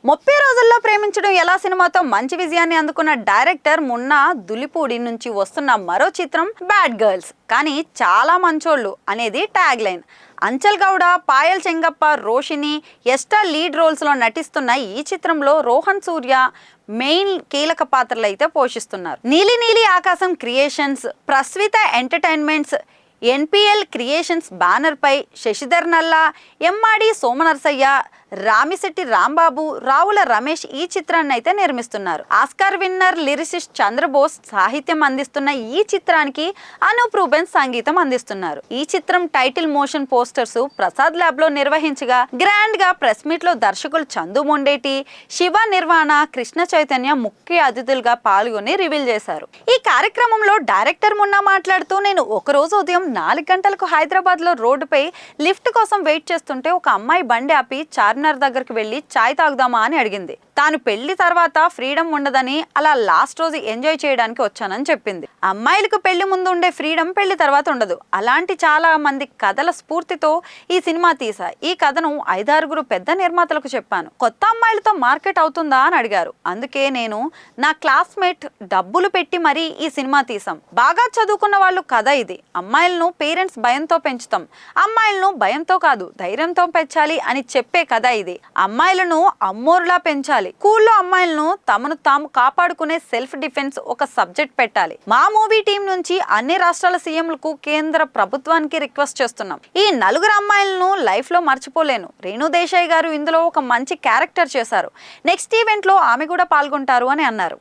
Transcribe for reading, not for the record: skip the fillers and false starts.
30 రోజుల్లో ప్రేమించడం ఎలా సినిమాతో మంచి విజయాన్ని అందుకున్న డైరెక్టర్ మున్నా దులిపూడి నుంచి వస్తున్న మరో చిత్రం బ్యాడ్ గర్ల్స్. కానీ చాలా మంచోళ్ళు అనేది tagline. Anchal Gowda, Payal Chengappa, Roshini, Esther lead roles లో నటిస్తున్న ఈ చిత్రంలో రోహన్ సూర్య మెయిన్ కీలక పాత్రలు అయితే పోషిస్తున్నారు. Neeli Neeli Aakasam creations, Prasvitha entertainments, NPL creations banner పై శశిధర్ నల్లా, ఎమ్మాడి సోమనర్సయ్య, రామిశెట్టి రాంబాబు, రావుల రమేష్ ఈ చిత్రాన్ని అయితే నిర్మిస్తున్నారు. ఆస్కార్ విన్నర్ లిరిసిస్ట్ చంద్రబోస్ సాహిత్యం అందిస్తున్న ఈ చిత్రానికి అనూప్ రూబెన్స్ సంగీతం అందిస్తున్నారు. ఈ చిత్రం title motion posters Prasad lab లో నిర్వహించగా గ్రాండ్ గా ప్రెస్ మీట్ లో దర్శకులు చందు మొండేటి, శివ నిర్వాణ, కృష్ణ చైతన్య ముఖ్య అతిథులుగా పాల్గొని రివీల్ చేశారు. ఈ కార్యక్రమంలో డైరెక్టర్ మున్నా మాట్లాడుతూ, నేను ఒకరోజు ఉదయం 4 గంటలకు హైదరాబాద్ లో రోడ్డుపై లిఫ్ట్ కోసం వెయిట్ చేస్తుంటే ఒక అమ్మాయి బండి ఆపి చార్మినార్ దగ్గరికి వెళ్ళి చాయ్ తాగుదామా అని అడిగింది. తాను పెళ్లి తర్వాత ఫ్రీడమ్ ఉండదని, అలా లాస్ట్ రోజు ఎంజాయ్ చేయడానికి వచ్చానని చెప్పింది. అమ్మాయిలకు పెళ్లి ముందు ఉండే ఫ్రీడమ్ పెళ్లి తర్వాత ఉండదు. అలాంటి చాలా మంది కథల స్ఫూర్తితో ఈ సినిమా తీసా. ఈ కథను 5-6 పెద్ద నిర్మాతలకు చెప్పాను. కొత్త అమ్మాయిలతో మార్కెట్ అవుతుందా అని అడిగారు. అందుకే నేను నా క్లాస్మేట్ డబ్బులు పెట్టి మరీ ఈ సినిమా తీసాం. బాగా చదువుకున్న వాళ్ళు కథ ఇది. అమ్మాయిలను పేరెంట్స్ భయంతో పెంచుతాం, అమ్మాయిలను భయంతో కాదు ధైర్యంతో పెంచాలి అని చెప్పే కథ ఇది. అమ్మాయిలను అమ్మోరులా పెంచాలి. స్కూల్లో అమ్మాయిలను తమను తాము కాపాడుకునే సెల్ఫ్ డిఫెన్స్ ఒక సబ్జెక్ట్ పెట్టాలి. మా మూవీ టీం నుంచి అన్ని రాష్ట్రాల సీఎంలకు కేంద్ర ప్రభుత్వానికి రిక్వెస్ట్ చేస్తున్నాం. ఈ 4 అమ్మాయిలను లైఫ్ లో మర్చిపోలేను. రేణు దేశాయ్ గారు ఇందులో ఒక మంచి క్యారెక్టర్ చేశారు. నెక్స్ట్ ఈవెంట్ లో ఆమె కూడా పాల్గొంటారు అని అన్నారు.